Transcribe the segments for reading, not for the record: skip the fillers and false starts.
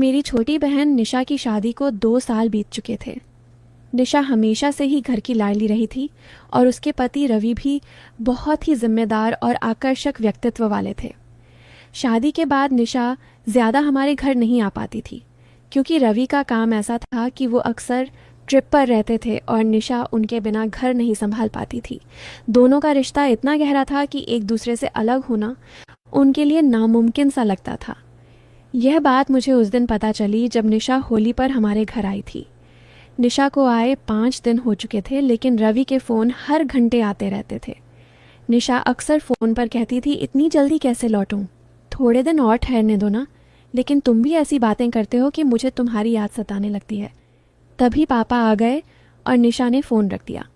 मेरी छोटी बहन निशा की शादी को 2 साल बीत चुके थे। निशा हमेशा से ही घर की लाडली रही थी और उसके पति रवि भी बहुत ही जिम्मेदार और आकर्षक व्यक्तित्व वाले थे। शादी के बाद निशा ज़्यादा हमारे घर नहीं आ पाती थी क्योंकि रवि का काम ऐसा था कि वो अक्सर ट्रिप पर रहते थे और निशा उनके बिना घर नहीं संभाल पाती थी। दोनों का रिश्ता इतना गहरा था कि एक दूसरे से अलग होना उनके लिए नामुमकिन सा लगता था। यह बात मुझे उस दिन पता चली जब निशा होली पर हमारे घर आई थी। निशा को आए 5 दिन हो चुके थे, लेकिन रवि के फ़ोन हर घंटे आते रहते थे। निशा अक्सर फ़ोन पर कहती थी, इतनी जल्दी कैसे लौटूं? थोड़े दिन और ठहरने दो ना। लेकिन तुम भी ऐसी बातें करते हो कि मुझे तुम्हारी याद सताने लगती है। तभी पापा आ गए और निशा ने फ़ोन रख दिया।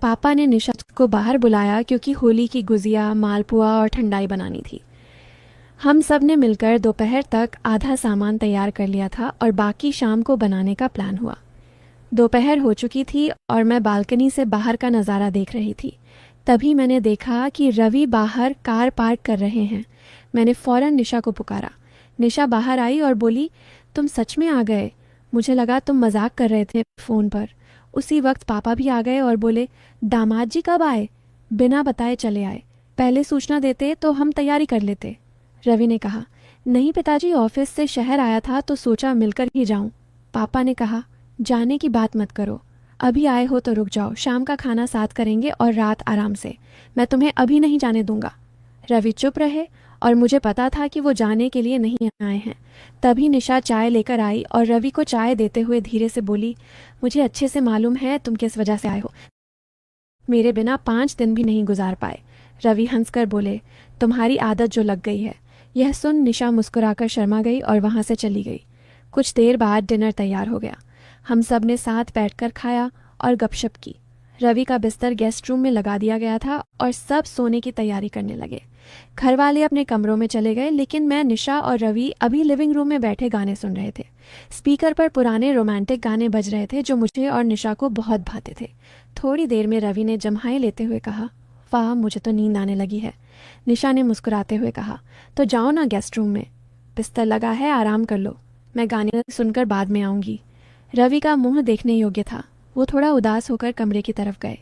पापा ने निशा को बाहर बुलाया क्योंकि होली की गुजिया, मालपुआ और ठंडाई बनानी थी। हम सब ने मिलकर दोपहर तक आधा सामान तैयार कर लिया था और बाकी शाम को बनाने का प्लान हुआ। दोपहर हो चुकी थी और मैं बालकनी से बाहर का नज़ारा देख रही थी। तभी मैंने देखा कि रवि बाहर कार पार्क कर रहे हैं। मैंने फ़ौरन निशा को पुकारा। निशा बाहर आई और बोली, तुम सच में आ गए? मुझे लगा तुम मजाक कर रहे थे फ़ोन पर। उसी वक्त पापा भी आ गए और बोले, दामाद जी कब आए? बिना बताए चले आए। पहले सूचना देते तो हम तैयारी कर लेते। रवि ने कहा, नहीं पिताजी, ऑफिस से शहर आया था तो सोचा मिलकर ही जाऊं। पापा ने कहा, जाने की बात मत करो, अभी आए हो तो रुक जाओ, शाम का खाना साथ करेंगे और रात आराम से। मैं तुम्हें अभी नहीं जाने दूंगा। रवि चुप रहे और मुझे पता था कि वो जाने के लिए नहीं आए हैं। तभी निशा चाय लेकर आई और रवि को चाय देते हुए धीरे से बोली, मुझे अच्छे से मालूम है तुम किस वजह से आए हो। मेरे बिना 5 दिन भी नहीं गुजार पाए। रवि हंसकर बोले, तुम्हारी आदत जो लग गई है। यह सुन निशा मुस्कुराकर शर्मा गई और वहाँ से चली गई। कुछ देर बाद डिनर तैयार हो गया। हम सब ने साथ बैठकर खाया और गपशप की। रवि का बिस्तर गेस्ट रूम में लगा दिया गया था और सब सोने की तैयारी करने लगे। घर वाले अपने कमरों में चले गए, लेकिन मैं, निशा और रवि अभी लिविंग रूम में बैठे गाने सुन रहे थे। स्पीकर पर पुराने रोमांटिक गाने बज रहे थे जो मुझे और निशा को बहुत भाते थे। थोड़ी देर में रवि ने जम्हाई लेते हुए कहा, वाह, मुझे तो नींद आने लगी है। निशा ने मुस्कुराते हुए कहा, तो जाओ ना गेस्ट रूम में, बिस्तर लगा है, आराम कर लो, मैं गाने सुनकर बाद में आऊँगी। रवि का मुंह देखने योग्य था। वो थोड़ा उदास होकर कमरे की तरफ गए।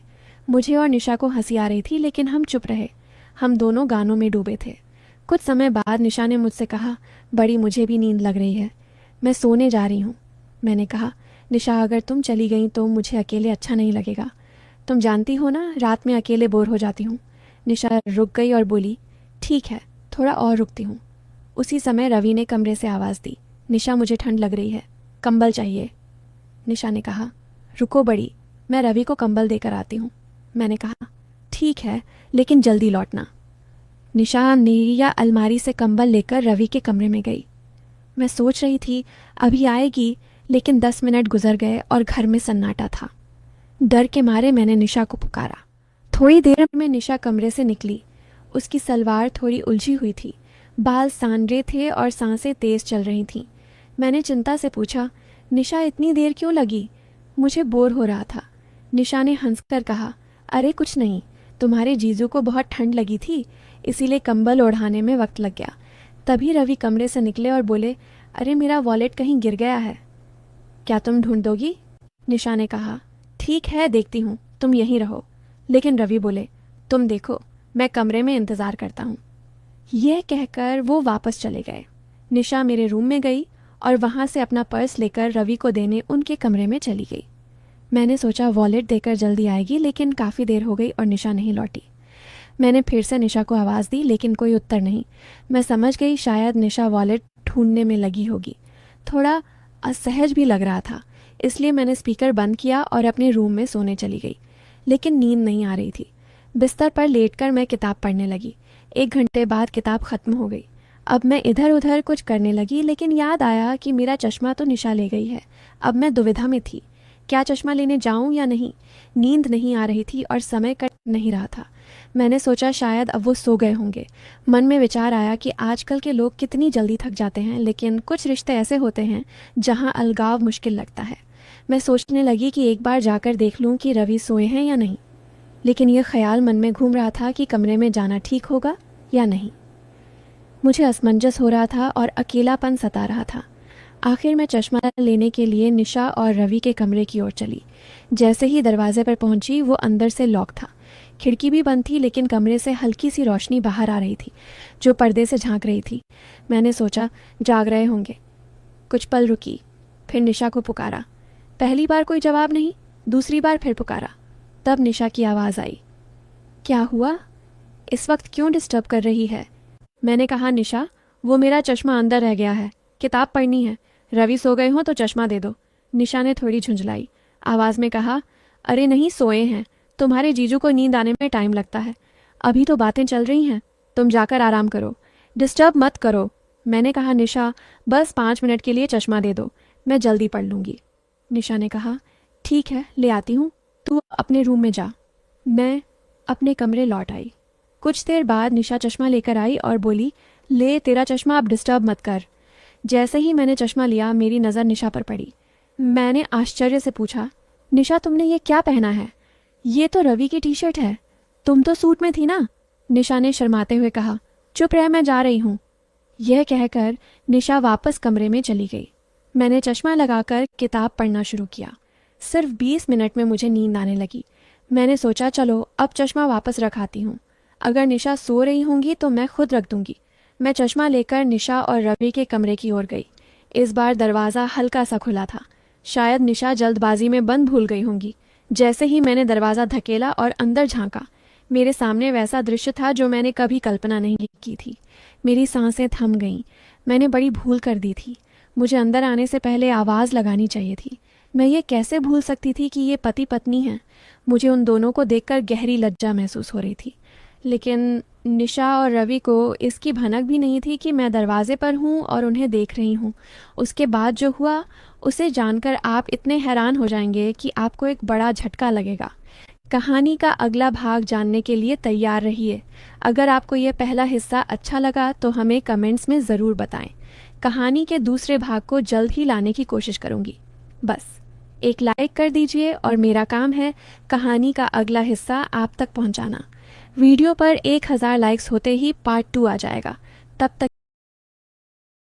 मुझे और निशा को हंसी आ रही थी, लेकिन हम चुप रहे। हम दोनों गानों में डूबे थे। कुछ समय बाद निशा ने मुझसे कहा, बड़ी मुझे भी नींद लग रही है, मैं सोने जा रही हूँ। मैंने कहा, निशा, अगर तुम चली गई तो मुझे अकेले अच्छा नहीं लगेगा। तुम जानती हो ना, रात में अकेले बोर हो जाती हूँ। निशा रुक गई और बोली, ठीक है, थोड़ा और रुकती हूँ। उसी समय रवि ने कमरे से आवाज़ दी, निशा, मुझे ठंड लग रही है, कंबल चाहिए। निशा ने कहा, रुको बड़ी, मैं रवि को कंबल देकर आती हूँ। मैंने कहा, ठीक है, लेकिन जल्दी लौटना। निशा नेरिया अलमारी से कंबल लेकर रवि के कमरे में गई। मैं सोच रही थी अभी आएगी, लेकिन 10 मिनट गुजर गए और घर में सन्नाटा था। डर के मारे मैंने निशा को पुकारा। थोड़ी देर में निशा कमरे से निकली। उसकी सलवार थोड़ी उलझी हुई थी, बाल सांवरे थे और सांसें तेज चल रही थीं। मैंने चिंता से पूछा, निशा, इतनी देर क्यों लगी? मुझे बोर हो रहा था। निशा ने हंसकर कहा, अरे कुछ नहीं, तुम्हारे जीजू को बहुत ठंड लगी थी, इसीलिए कंबल ओढ़ाने में वक्त लग गया। तभी रवि कमरे से निकले और बोले, अरे मेरा वॉलेट कहीं गिर गया है, क्या तुम ढूंढ दोगी? निशा ने कहा, ठीक है, देखती हूँ, तुम यहीं रहो। लेकिन रवि बोले, तुम देखो, मैं कमरे में इंतज़ार करता हूँ। यह कहकर वो वापस चले गए। निशा मेरे रूम में गई और वहाँ से अपना पर्स लेकर रवि को देने उनके कमरे में चली गई। मैंने सोचा वॉलेट देकर जल्दी आएगी, लेकिन काफ़ी देर हो गई और निशा नहीं लौटी। मैंने फिर से निशा को आवाज़ दी, लेकिन कोई उत्तर नहीं। मैं समझ गई शायद निशा वॉलेट ढूंढने में लगी होगी। थोड़ा असहज भी लग रहा था, इसलिए मैंने स्पीकर बंद किया और अपने रूम में सोने चली गई। लेकिन नींद नहीं आ रही थी। बिस्तर पर लेटकर मैं किताब पढ़ने लगी। 1 घंटे बाद किताब ख़त्म हो गई। अब मैं इधर उधर कुछ करने लगी, लेकिन याद आया कि मेरा चश्मा तो निशा ले गई है। अब मैं दुविधा में थी, क्या चश्मा लेने जाऊं या नहीं? नींद नहीं आ रही थी और समय कट नहीं रहा था। मैंने सोचा शायद अब वो सो गए होंगे। मन में विचार आया कि आजकल के लोग कितनी जल्दी थक जाते हैं, लेकिन कुछ रिश्ते ऐसे होते हैं जहां अलगाव मुश्किल लगता है। मैं सोचने लगी कि एक बार जाकर देख लूं कि रवि सोए हैं या नहीं, लेकिन यह ख्याल मन में घूम रहा था कि कमरे में जाना ठीक होगा या नहीं। मुझे असमंजस हो रहा था और अकेलापन सता रहा था। आखिर मैं चश्मा लेने के लिए निशा और रवि के कमरे की ओर चली। जैसे ही दरवाजे पर पहुंची वो अंदर से लॉक था। खिड़की भी बंद थी, लेकिन कमरे से हल्की सी रोशनी बाहर आ रही थी जो पर्दे से झांक रही थी। मैंने सोचा जाग रहे होंगे। कुछ पल रुकी, फिर निशा को पुकारा। पहली बार कोई जवाब नहीं, दूसरी बार फिर पुकारा। तब निशा की आवाज़ आई। क्या हुआ? इस वक्त क्यों डिस्टर्ब कर रही है? मैंने कहा, निशा वो मेरा चश्मा अंदर रह गया है, किताब पढ़नी है। रवि सो गए हों तो चश्मा दे दो। निशा ने थोड़ी झुंझलाई आवाज़ में कहा, अरे नहीं, सोए हैं। तुम्हारे जीजू को नींद आने में टाइम लगता है। अभी तो बातें चल रही हैं, तुम जाकर आराम करो, डिस्टर्ब मत करो। मैंने कहा, निशा बस 5 मिनट के लिए चश्मा दे दो, मैं जल्दी पढ़ लूँगी। निशा ने कहा, ठीक है, ले आती हूँ, तू अपने रूम में जा। मैं अपने कमरे लौट आई। कुछ देर बाद निशा चश्मा लेकर आई और बोली, ले तेरा चश्मा, अब डिस्टर्ब मत कर। जैसे ही मैंने चश्मा लिया मेरी नज़र निशा पर पड़ी। मैंने आश्चर्य से पूछा, निशा तुमने ये क्या पहना है? ये तो रवि की टी शर्ट है, तुम तो सूट में थी ना। निशा ने शर्माते हुए कहा, चुप रह, मैं जा रही हूँ। यह कहकर निशा वापस कमरे में चली गई। मैंने चश्मा लगाकर किताब पढ़ना शुरू किया। सिर्फ 20 मिनट में मुझे नींद आने लगी। मैंने सोचा चलो अब चश्मा वापस रखाती हूँ, अगर निशा सो रही होंगी तो मैं खुद रख दूंगी। मैं चश्मा लेकर निशा और रवि के कमरे की ओर गई। इस बार दरवाज़ा हल्का सा खुला था। शायद निशा जल्दबाजी में बंद भूल गई होंगी। जैसे ही मैंने दरवाज़ा धकेला और अंदर झांका, मेरे सामने वैसा दृश्य था जो मैंने कभी कल्पना नहीं की थी। मेरी सांसें थम गईं। मैंने बड़ी भूल कर दी थी। मुझे अंदर आने से पहले आवाज़ लगानी चाहिए थी। मैं ये कैसे भूल सकती थी कि ये पति पत्नी हैं। मुझे उन दोनों को देखकर गहरी लज्जा महसूस हो रही थी, लेकिन निशा और रवि को इसकी भनक भी नहीं थी कि मैं दरवाजे पर हूँ और उन्हें देख रही हूँ। उसके बाद जो हुआ उसे जानकर आप इतने हैरान हो जाएंगे कि आपको एक बड़ा झटका लगेगा। कहानी का अगला भाग जानने के लिए तैयार रहिए। अगर आपको ये पहला हिस्सा अच्छा लगा तो हमें कमेंट्स में ज़रूर बताएं। कहानी के दूसरे भाग को जल्द ही लाने की कोशिश करूँगी। बस एक लाइक कर दीजिए और मेरा काम है कहानी का अगला हिस्सा आप तक पहुँचाना। वीडियो पर 1000 लाइक्स होते ही पार्ट 2 आ जाएगा। तब तक